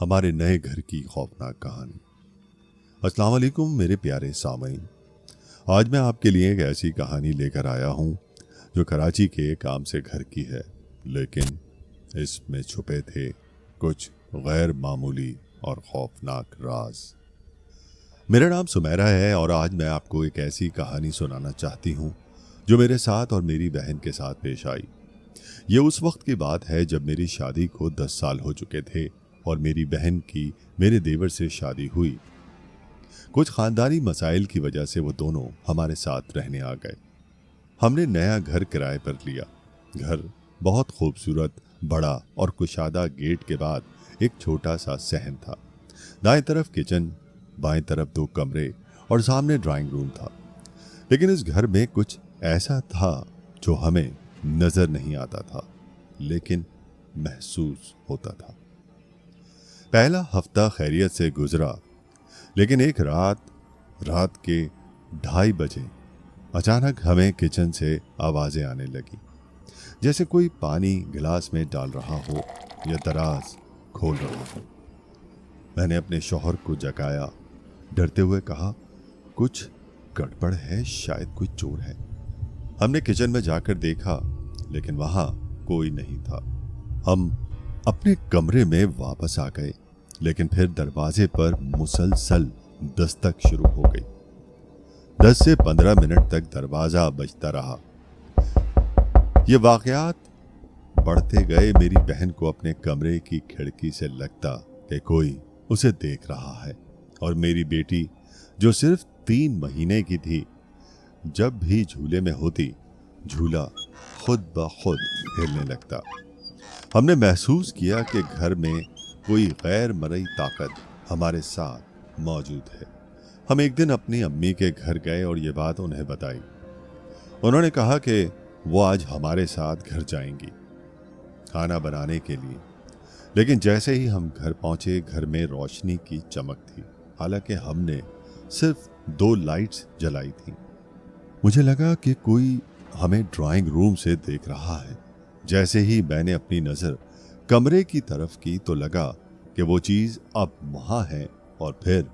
हमारे नए घर की खौफनाक कहानी। अस्सलाम वालेकुम मेरे प्यारे सामीन। आज मैं आपके लिए एक ऐसी कहानी लेकर आया हूँ जो कराची के एक आम से घर की है, लेकिन इसमें छुपे थे कुछ गैर मामूली और खौफनाक राज। मेरा नाम सुमेरा है और आज मैं आपको एक ऐसी कहानी सुनाना चाहती हूँ जो मेरे साथ और मेरी बहन के साथ पेश आई। ये उस वक्त की बात है जब मेरी शादी को 10 साल हो चुके थे और मेरी बहन की मेरे देवर से शादी हुई। कुछ खानदानी मसाइल की वजह से वो दोनों हमारे साथ रहने आ गए। हमने नया घर किराए पर लिया। घर बहुत खूबसूरत, बड़ा और कुशादा गेट के बाद एक छोटा सा सहन था। दाएं तरफ किचन, बाएं तरफ 2 कमरे और सामने ड्राइंग रूम था। लेकिन इस घर में कुछ ऐसा था जो हमें नजर नहीं आता था, लेकिन महसूस होता था। पहला हफ्ता खैरियत से गुजरा, लेकिन एक रात के 2:30 बजे अचानक हमें किचन से आवाजें आने लगी, जैसे कोई पानी गिलास में डाल रहा हो या दराज खोल रहा हो। मैंने अपने शौहर को जगाया, डरते हुए कहा, कुछ गड़बड़ है, शायद कोई चोर है। हमने किचन में जाकर देखा, लेकिन वहां कोई नहीं था। हम अपने कमरे में वापस आ गए, लेकिन फिर दरवाजे पर मुसलसल दस्तक शुरू हो गई। 10 से 15 मिनट तक दरवाजा बजता रहा। ये वाकयात बढ़ते गए। मेरी बहन को अपने कमरे की खिड़की से लगता कि कोई उसे देख रहा है, और मेरी बेटी जो सिर्फ 3 महीने की थी, जब भी झूले में होती, झूला खुद ब खुद हिलने लगता। हमने महसूस किया कि घर में कोई गैर मरई ताकत हमारे साथ मौजूद है। हम एक दिन अपनी अम्मी के घर गए और ये बात उन्हें बताई। उन्होंने कहा कि वो आज हमारे साथ घर जाएंगी खाना बनाने के लिए। लेकिन जैसे ही हम घर पहुंचे, घर में रोशनी की चमक थी। हालांकि हमने सिर्फ 2 लाइट्स जलाई थी। मुझे लगा कि कोई हमें ड्राइंग रूम से देख रहा है। जैसे ही मैंने अपनी नजर कमरे की तरफ की तो लगा कि वो चीज अब वहां है, और फिर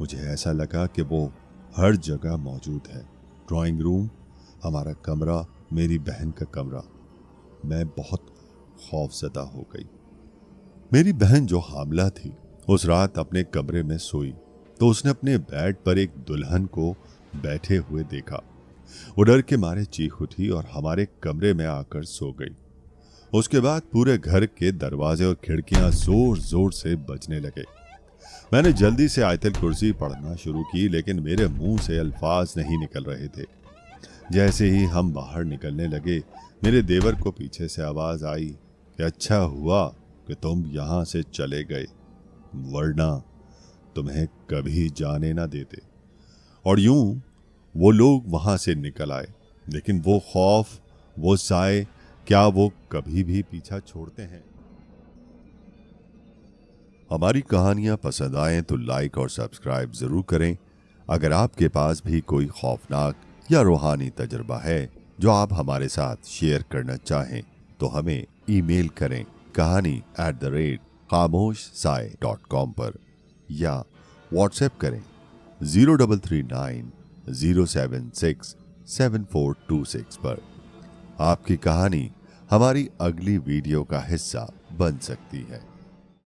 मुझे ऐसा लगा कि वो हर जगह मौजूद है। ड्राइंग रूम, हमारा कमरा, मेरी बहन का कमरा। मैं बहुत खौफजदा हो गई। मेरी बहन जो हामला थी, उस रात अपने कमरे में सोई तो उसने अपने बेड पर एक दुल्हन को बैठे हुए देखा। वो डर के मारे चीख उठी और हमारे कमरे में आकर सो गई। उसके बाद पूरे घर के दरवाजे और खिड़कियां जोर जोर से बजने लगे। मैंने जल्दी से आयतल कुर्सी पढ़ना शुरू की, लेकिन मेरे मुंह से अल्फाज नहीं निकल रहे थे। जैसे ही हम बाहर निकलने लगे, मेरे देवर को पीछे से आवाज आई कि अच्छा हुआ कि तुम यहां से चले गए, वरना तुम्हें कभी जाने ना देते। और यूं वो लोग वहां से निकल आए। लेकिन वो खौफ, वो साए, क्या वो कभी भी पीछा छोड़ते हैं? हमारी कहानियां पसंद आए तो लाइक और सब्सक्राइब जरूर करें। अगर आपके पास भी कोई खौफनाक या रूहानी तजुर्बा है जो आप हमारे साथ शेयर करना चाहें, तो हमें ईमेल करें kahani@khamoshsae.com पर, या व्हाट्सएप करें 0390767426 पर। आपकी कहानी हमारी अगली वीडियो का हिस्सा बन सकती है।